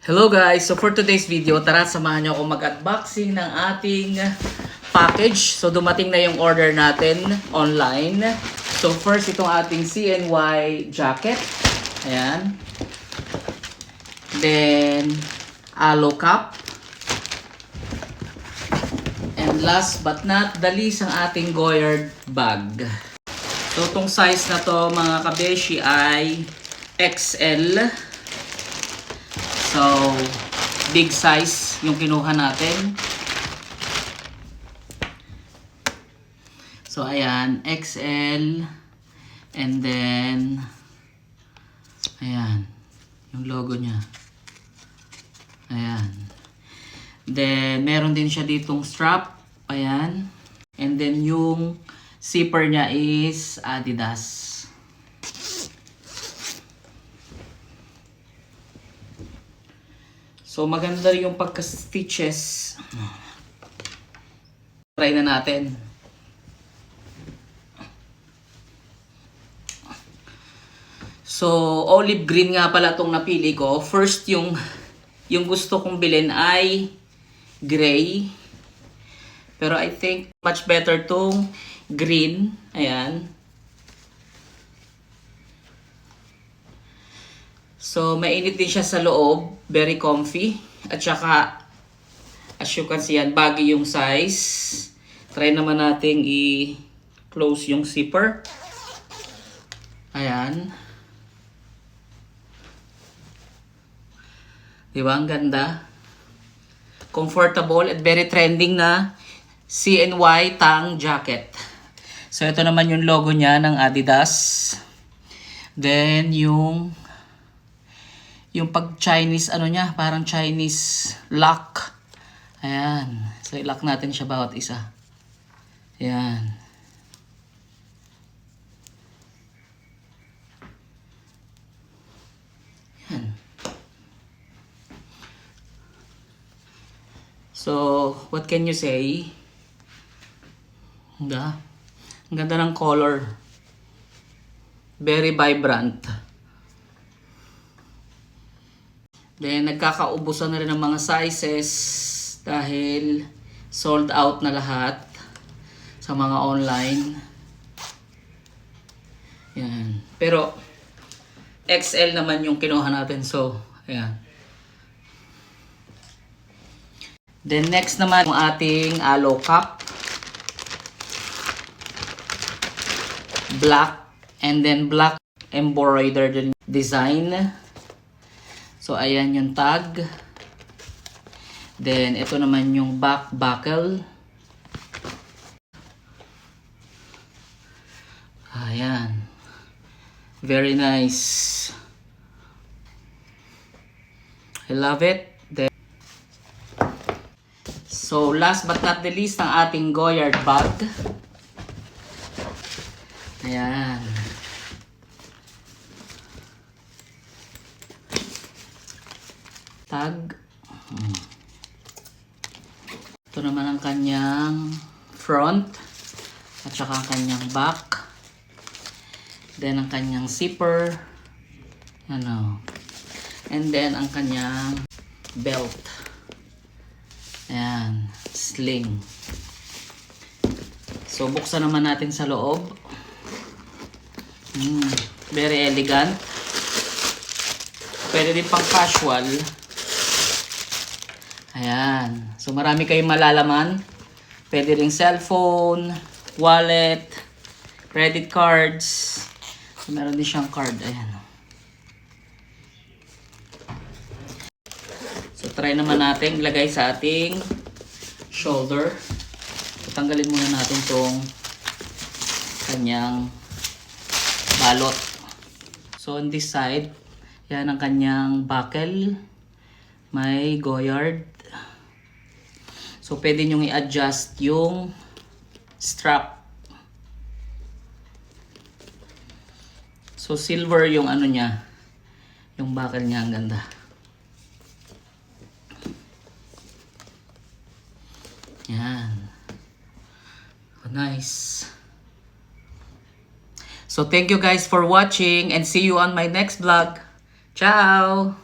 Hello guys! So for today's video, tara samahan niyo ako mag-unboxing ng ating package. So dumating na yung order natin online. So first itong ating CNY jacket. Ayan. Then Aloe cup. And last but not the least ang ating Goyard bag. So itong size na to mga kabeshi ay XL. So, big size yung kinuha natin. So, ayan, XL. And then, ayan, yung logo niya. Ayan. Then, meron din siya ditong strap. Ayan. And then, yung zipper niya is Adidas. So, maganda rin yung pagka-stitches. Try na natin. So, olive green nga pala itong napili ko. First, yung gusto kong bilhin ay gray. Pero I think much better tong green. Ayan. So, mainit din siya sa loob. Very comfy. At saka, as you can see yan, baggy yung size. Try naman nating i-close yung zipper. Ayan. Diba? Ang ganda. Comfortable at very trending na CNY Tang jacket. So, ito naman yung logo niya ng Adidas. Then, yung pag-Chinese, ano niya, parang Chinese lock. Ayan. So, i-lock natin siya bawat isa. Ayan. Ayan. So, what can you say? Ang ganda ng color. Very vibrant. Then, nagkakaubusan na rin ng mga sizes dahil sold out na lahat sa mga online. Yan. Pero, XL naman yung kinuha natin. So, ayan. Then, next naman yung ating Aloe cup. Black. And then, black embroidered design. So, ayan yung tag. Then, ito naman yung back buckle. Ayan. Very nice. I love it. Then, so, last but not the least, ang ating Goyard bag. Ayan. Tag. Ito naman ang kanyang front at saka ang kanyang back. Then ang kanyang zipper. Ano. And then ang kanyang belt. Ayan. Sling. So buksan naman natin sa loob. Very elegant. Pwede din pang casual. Ayan. So, marami kayong malalaman. Pwede ring cellphone, wallet, credit cards. So, meron din siyang card. Ayan. So, try naman natin ilagay sa ating shoulder. So, tanggalin muna natin tong kanyang balot. So, on this side, yan ang kanyang buckle. May Goyard. So, pwede nyong i-adjust yung strap. So, silver yung ano niya. Yung buckle niya. Ang ganda. Yan. Oh, nice. So, thank you guys for watching and see you on my next vlog. Ciao!